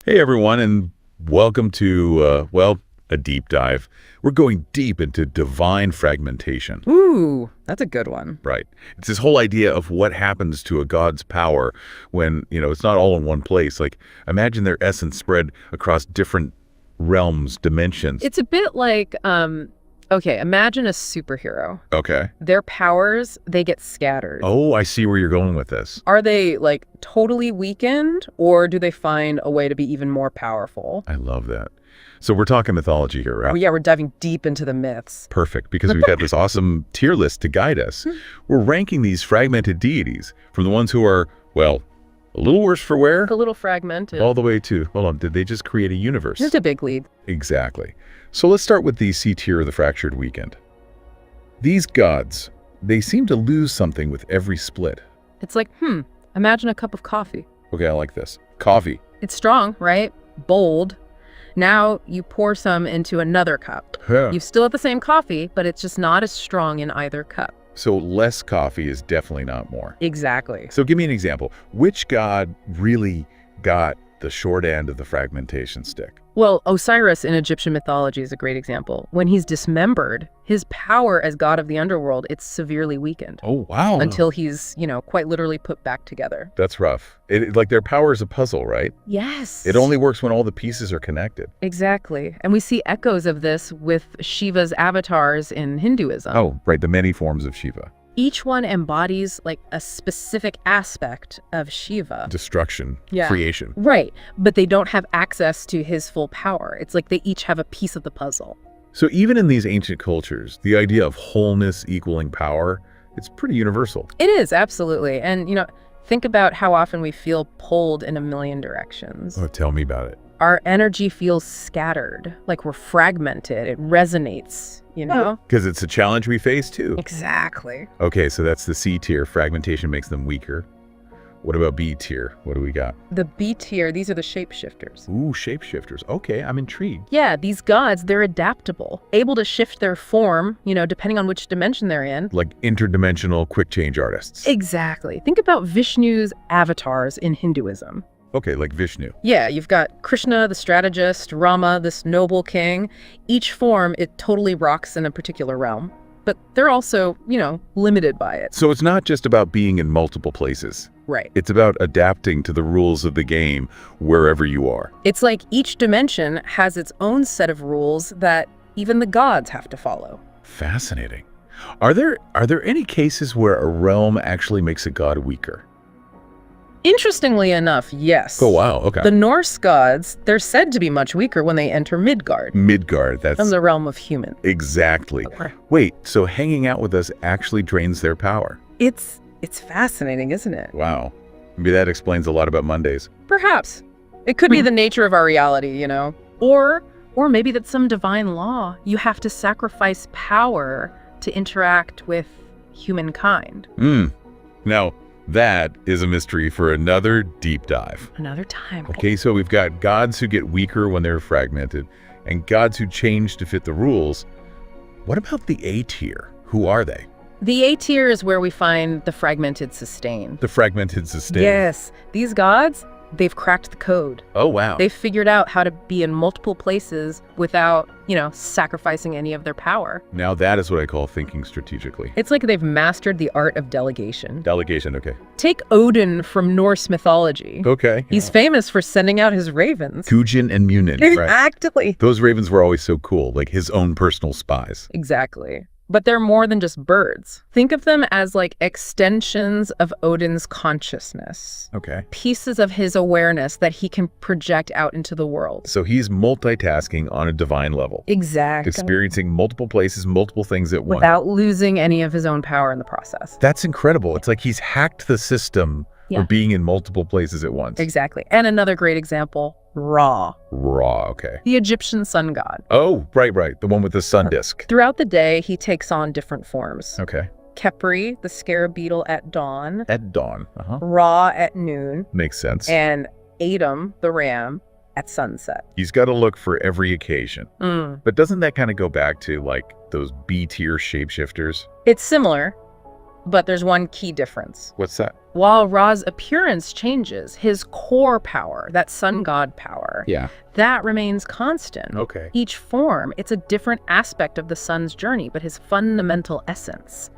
Hey everyone, and welcome to, a deep dive. We're going deep into divine fragmentation. Ooh, that's a good one. Right. It's this whole idea of what happens to a god's power when, it's not all in one place. Like, imagine their essence spread across different realms, dimensions. It's a bit like, okay, imagine a superhero. Okay. Their powers, they get scattered. Oh, I see where you're going with this. Are they, like, totally weakened, or do they find a way to be even more powerful? I love that. So we're talking mythology here, right? Oh, yeah, we're diving deep into the myths. Perfect, because we've got this awesome tier list to guide us. We're ranking these fragmented deities from the ones who are, well, a little worse for wear, A little fragmented. all the way to, hold on, did they just create a universe? Just a big lead. Exactly. So let's start with the C tier of the fractured weekend. These gods, they seem to lose something with every split. It's like, imagine a cup of coffee. Okay, I like this. Coffee. It's strong, right? Bold. Now you pour some into another cup. Huh. You still have the same coffee, but it's just not as strong in either cup. So less coffee is definitely not more. Exactly. So give me an example. Which god really got the short end of the fragmentation stick? Well, Osiris in Egyptian mythology is a great example. When he's dismembered, his power as god of the underworld, it's severely weakened. Oh, wow. Until he's, quite literally put back together. That's rough. Like their power is a puzzle, right? Yes. It only works when all the pieces are connected. Exactly. And we see echoes of this with Shiva's avatars in Hinduism. Oh, right. The many forms of Shiva. Each one embodies like a specific aspect of Shiva. Destruction, Yeah. creation. Right. But they don't have access to his full power. It's like they each have a piece of the puzzle. So even in these ancient cultures, the idea of wholeness equaling power, it's pretty universal. It is, absolutely. And, think about how often we feel pulled in a million directions. Oh, tell me about it. Our energy feels scattered, like we're fragmented. It resonates, Because it's a challenge we face too. Exactly. Okay, so that's the C tier. Fragmentation makes them weaker. What about B tier? What do we got? The B tier, these are the shapeshifters. Ooh, shapeshifters. Okay, I'm intrigued. Yeah, these gods, they're adaptable, able to shift their form, depending on which dimension they're in. Like interdimensional quick change artists. Exactly. Think about Vishnu's avatars in Hinduism. Okay, like Vishnu. Yeah, you've got Krishna, the strategist, Rama, this noble king. Each form, it totally rocks in a particular realm. But they're also, limited by it. So it's not just about being in multiple places. Right. It's about adapting to the rules of the game wherever you are. It's like each dimension has its own set of rules that even the gods have to follow. Fascinating. Are there any cases where a realm actually makes a god weaker? Interestingly enough, yes. Oh, wow. Okay. The Norse gods, they're said to be much weaker when they enter Midgard. Midgard, that's... From the realm of human. Exactly. Okay. Wait, so hanging out with us actually drains their power? It's fascinating, isn't it? Wow. Maybe that explains a lot about Mondays. Perhaps. It could be the nature of our reality, Or maybe that's some divine law. You have to sacrifice power to interact with humankind. Now, that is a mystery for another deep dive. Another time. Okay, so we've got gods who get weaker when they're fragmented, and gods who change to fit the rules. What about the A tier? Who are they? The A tier is where we find the fragmented sustain. The fragmented sustain. Yes. These gods, they've cracked the code. Oh, wow. They've figured out how to be in multiple places without, sacrificing any of their power. Now that is what I call thinking strategically. It's like they've mastered the art of delegation. Delegation, okay. Take Odin from Norse mythology. Okay. He's famous for sending out his ravens. Kujin and Munin, right? Exactly. Those ravens were always so cool, like his own personal spies. Exactly. But they're more than just birds. Think of them as like extensions of Odin's consciousness. Okay. Pieces of his awareness that he can project out into the world. So he's multitasking on a divine level. Exactly. Experiencing multiple places, multiple things at once. Without losing any of his own power in the process. That's incredible. It's like he's hacked the system for being in multiple places at once. Exactly. And another great example, Ra. Ra, okay. The Egyptian sun god. Oh, right. The one with the sun disk. Throughout the day, he takes on different forms. Okay. Khepri, the scarab beetle at dawn. At dawn. Ra at noon. Makes sense. And Adam, the ram, at sunset. He's got to look for every occasion. But doesn't that kind of go back to like those B tier shapeshifters? It's similar. But there's one key difference. What's that? While Ra's appearance changes, his core power, that sun god power, Yeah. that remains constant. Okay. Each form, it's a different aspect of the sun's journey, but his fundamental essence,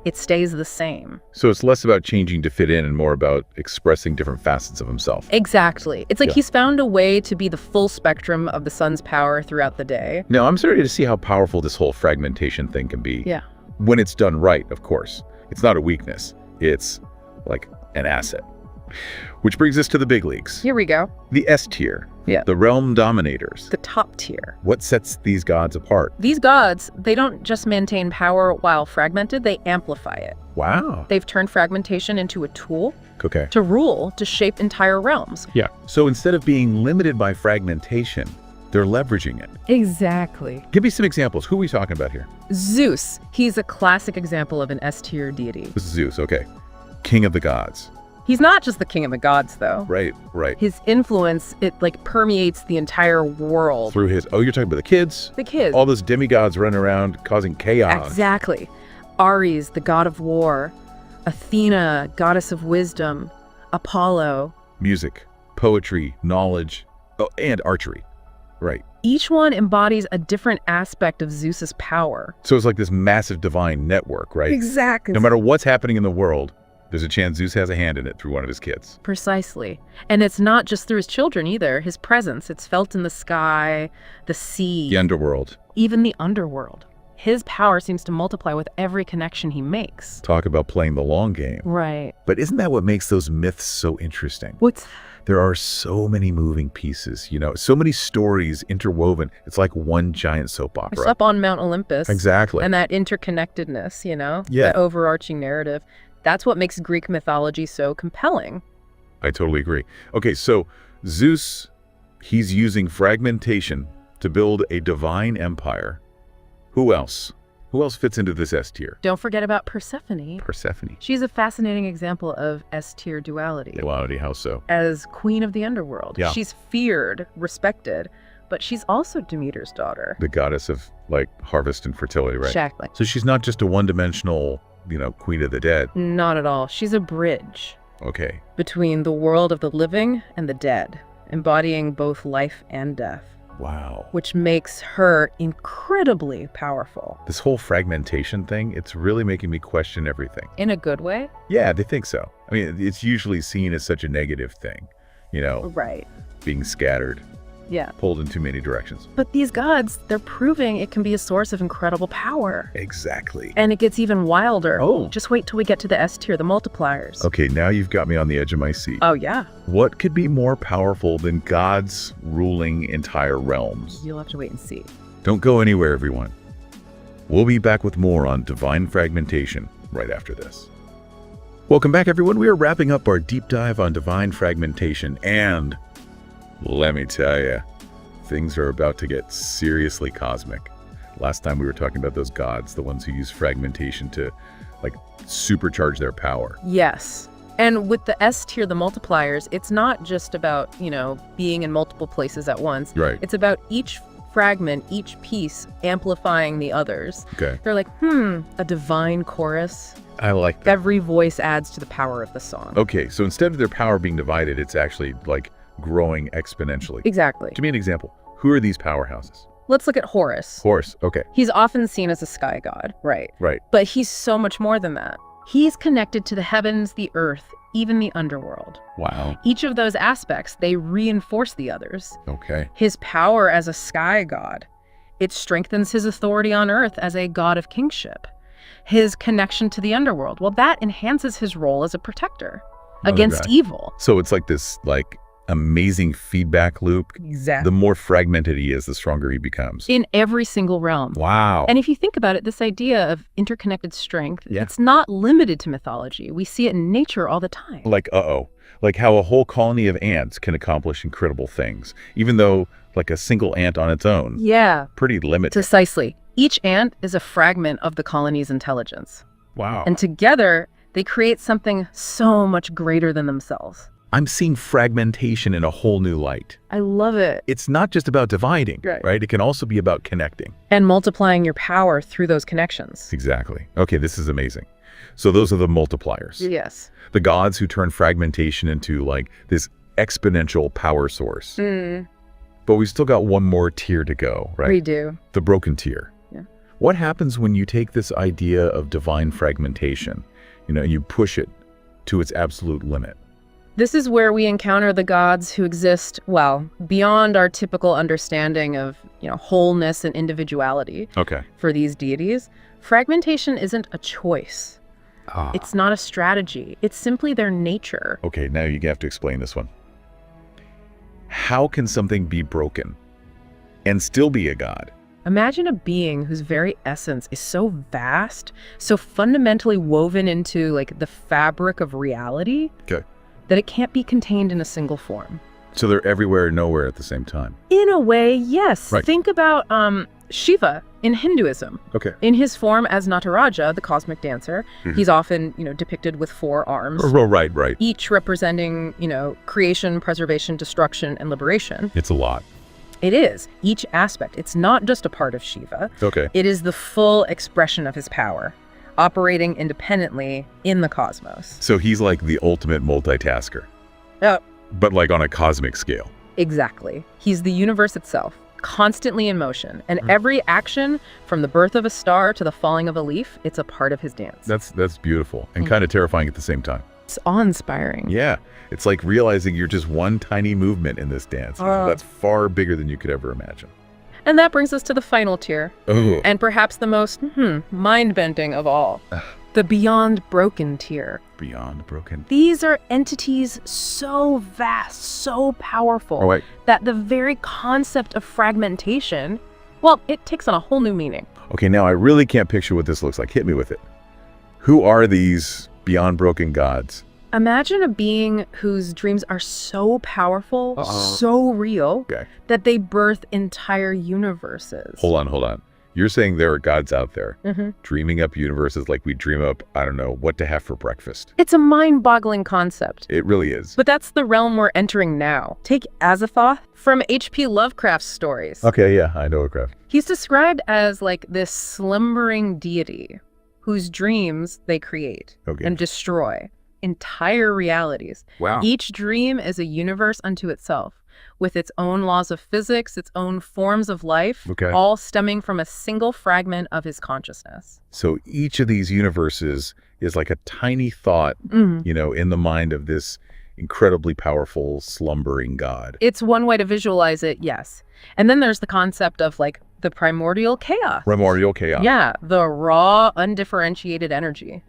it stays the same. So it's less about changing to fit in and more about expressing different facets of himself. Exactly. It's like Yeah. he's found a way to be the full spectrum of the sun's power throughout the day. Now, I'm starting to see how powerful this whole fragmentation thing can be. Yeah. When it's done right, of course. It's not a weakness. It's like an asset. Which brings us to the big leagues. Here we go. The S tier. Yeah. The realm dominators. The top tier. What sets these gods apart? These gods, they don't just maintain power while fragmented, they amplify it. Wow. They've turned fragmentation into a tool Okay. to rule, to shape entire realms. Yeah. So instead of being limited by fragmentation, they're leveraging it. Exactly. Give me some examples. Who are we talking about here? Zeus, he's a classic example of an S-tier deity. This is Zeus, okay. King of the gods. He's not just the king of the gods, though. Right, right. His influence, it like permeates the entire world. Through his, oh, you're talking about the kids? The kids. All those demigods running around causing chaos. Exactly. Ares, the god of war. Athena, goddess of wisdom. Apollo. Music, poetry, knowledge, oh, and archery. Right. Each one embodies a different aspect of Zeus's power. So it's like this massive divine network, right? Exactly. No matter what's happening in the world, there's a chance Zeus has a hand in it through one of his kids. Precisely. And it's not just through his children either. His presence, it's felt in the sky, the sea, The underworld. even the underworld. His power seems to multiply with every connection he makes. Talk about playing the long game. Right. But isn't that what makes those myths so interesting? What's There are so many moving pieces, you know, so many stories interwoven. It's like one giant soap It's opera. up on Mount Olympus. Exactly. And that interconnectedness, you know? Yeah. That overarching narrative. That's what makes Greek mythology so compelling. I totally agree. Okay, so Zeus, he's using fragmentation to build a divine empire. Who else? Who else fits into this S tier? Don't forget about Persephone. Persephone. She's a fascinating example of S-tier duality. Duality, how so? As queen of the underworld. Yeah. She's feared, respected, but she's also Demeter's daughter. The goddess of, like, harvest and fertility, right? Exactly. So she's not just a one-dimensional, you know, queen of the dead. Not at all. She's a bridge Okay. between the world of the living and the dead, embodying both life and death, Wow. which makes her incredibly powerful. This whole fragmentation thing, it's really making me question everything. In a good way? Yeah, they think so. I mean, it's usually seen as such a negative thing, you know, Right. being scattered, Yeah. pulled in too many directions. But these gods, they're proving it can be a source of incredible power. Exactly. And it gets even wilder. Oh. Just wait till we get to the S tier, the multipliers. Okay, now you've got me on the edge of my seat. Oh, yeah. What could be more powerful than gods ruling entire realms? You'll have to wait and see. Don't go anywhere, everyone. We'll be back with more on divine fragmentation right after this. Welcome back, everyone. We are wrapping up our deep dive on divine fragmentation, and let me tell you, things are about to get seriously cosmic. Last time we were talking about those gods, the ones who use fragmentation to, like, supercharge their power. Yes. And with the S tier, the multipliers, it's not just about, you know, being in multiple places at once. Right. It's about each fragment, each piece amplifying the others. Okay. They're like, a divine chorus. I like that. Every voice adds to the power of the song. Okay, so instead of their power being divided, it's actually, like, growing exponentially. Exactly. Give me an example. Who are these powerhouses? Let's look at Horus. Horse. Okay. He's often seen as a sky god, right? Right. But he's so much more than that. He's connected to the heavens, the earth, even the underworld. Wow. Each of those aspects, they reinforce the others. Okay. His power as a sky god, it strengthens his authority on earth as a god of kingship. His connection to the underworld, well, that enhances his role as a protector against God. evil. So it's like this, like, amazing feedback loop. Exactly. The more fragmented he is, the stronger he becomes. In every single realm. Wow. And if you think about it, this idea of interconnected strength, Yeah. it's not limited to mythology. We see it in nature all the time. Like, like how a whole colony of ants can accomplish incredible things, even though, like, a single ant on its own, Yeah, pretty limited. precisely. Each ant is a fragment of the colony's intelligence. Wow. And together, they create something so much greater than themselves. I'm seeing fragmentation in a whole new light. I love it. It's not just about dividing, Right. right? It can also be about connecting. And multiplying your power through those connections. Exactly. Okay, this is amazing. So those are the multipliers. Yes. The gods who turn fragmentation into like this exponential power source. But we still got one more tier to go, right? We do. The broken tier. Yeah. What happens when you take this idea of divine fragmentation, and you push it to its absolute limit? This is where we encounter the gods who exist, well, beyond our typical understanding of, wholeness and individuality. Okay. For these deities. Fragmentation isn't a choice. It's not a strategy. It's simply their nature. Okay, now you have to explain this one. How can something be broken and still be a god? Imagine a being whose very essence is so vast, so fundamentally woven into like the fabric of reality, Okay. that it can't be contained in a single form. So they're everywhere and nowhere at the same time. In a way, yes. Right. Think about Shiva in Hinduism. Okay. In his form as Nataraja, the cosmic dancer, he's often, depicted with 4 arms. Oh, right. Each representing, creation, preservation, destruction, and liberation. It's a lot. It is. Each aspect. It's not just a part of Shiva. Okay. It is the full expression of his power, operating independently in the cosmos. So he's like the ultimate multitasker. But like on a cosmic scale. Exactly. He's the universe itself, constantly in motion. And every action, from the birth of a star to the falling of a leaf, it's a part of his dance. That's beautiful and kind of terrifying at the same time. It's awe-inspiring. Yeah. It's like realizing you're just one tiny movement in this dance. That's far bigger than you could ever imagine. And that brings us to the final tier. Oh. And perhaps the most mind-bending of all. The beyond broken tier. Beyond broken. These are entities so vast, so powerful, that the very concept of fragmentation, well, it takes on a whole new meaning. Okay, now I really can't picture what this looks like. Hit me with it. Who are these beyond broken gods? Imagine a being whose dreams are so powerful, so real, that they birth entire universes. Hold on. You're saying there are gods out there dreaming up universes like we dream up, I don't know, what to have for breakfast. It's a mind-boggling concept. It really is. But that's the realm we're entering now. Take Azathoth from H.P. Lovecraft's stories. Okay, yeah, I know Lovecraft. He's described as like this slumbering deity whose dreams they create and destroy entire realities. Wow. Each dream is a universe unto itself, with its own laws of physics, its own forms of life, all stemming from a single fragment of his consciousness. So each of these universes is like a tiny thought, in the mind of this incredibly powerful, slumbering god. It's one way to visualize it, yes. And then there's the concept of like the primordial chaos. Primordial chaos. Yeah, the raw, undifferentiated energy.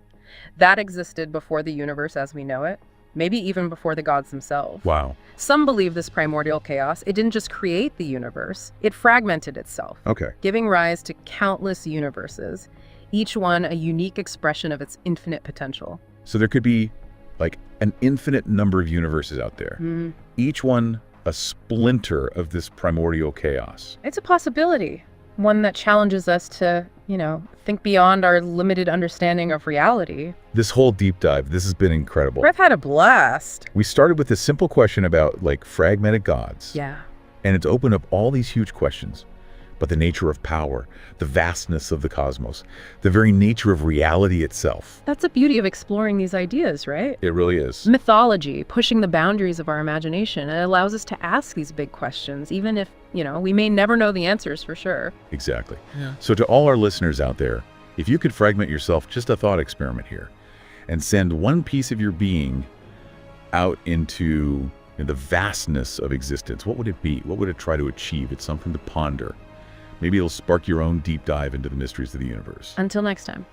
That existed before the universe as we know it, maybe even before the gods themselves. Wow. Some believe this primordial chaos, it didn't just create the universe, it fragmented itself, giving rise to countless universes, each one a unique expression of its infinite potential. So there could be like an infinite number of universes out there, each one a splinter of this primordial chaos. It's a possibility, one that challenges us to, think beyond our limited understanding of reality. This whole deep dive, this has been incredible. I've had a blast. We started with a simple question about like fragmented gods. Yeah. And it's opened up all these huge questions. But the nature of power, the vastness of the cosmos, the very nature of reality itself. That's the beauty of exploring these ideas, right? It really is. Mythology, pushing the boundaries of our imagination. It allows us to ask these big questions, even if, we may never know the answers for sure. Exactly. Yeah. So to all our listeners out there, if you could fragment yourself, just a thought experiment here, and send one piece of your being out into the vastness of existence, what would it be? What would it try to achieve? It's something to ponder. Maybe it'll spark your own deep dive into the mysteries of the universe. Until next time.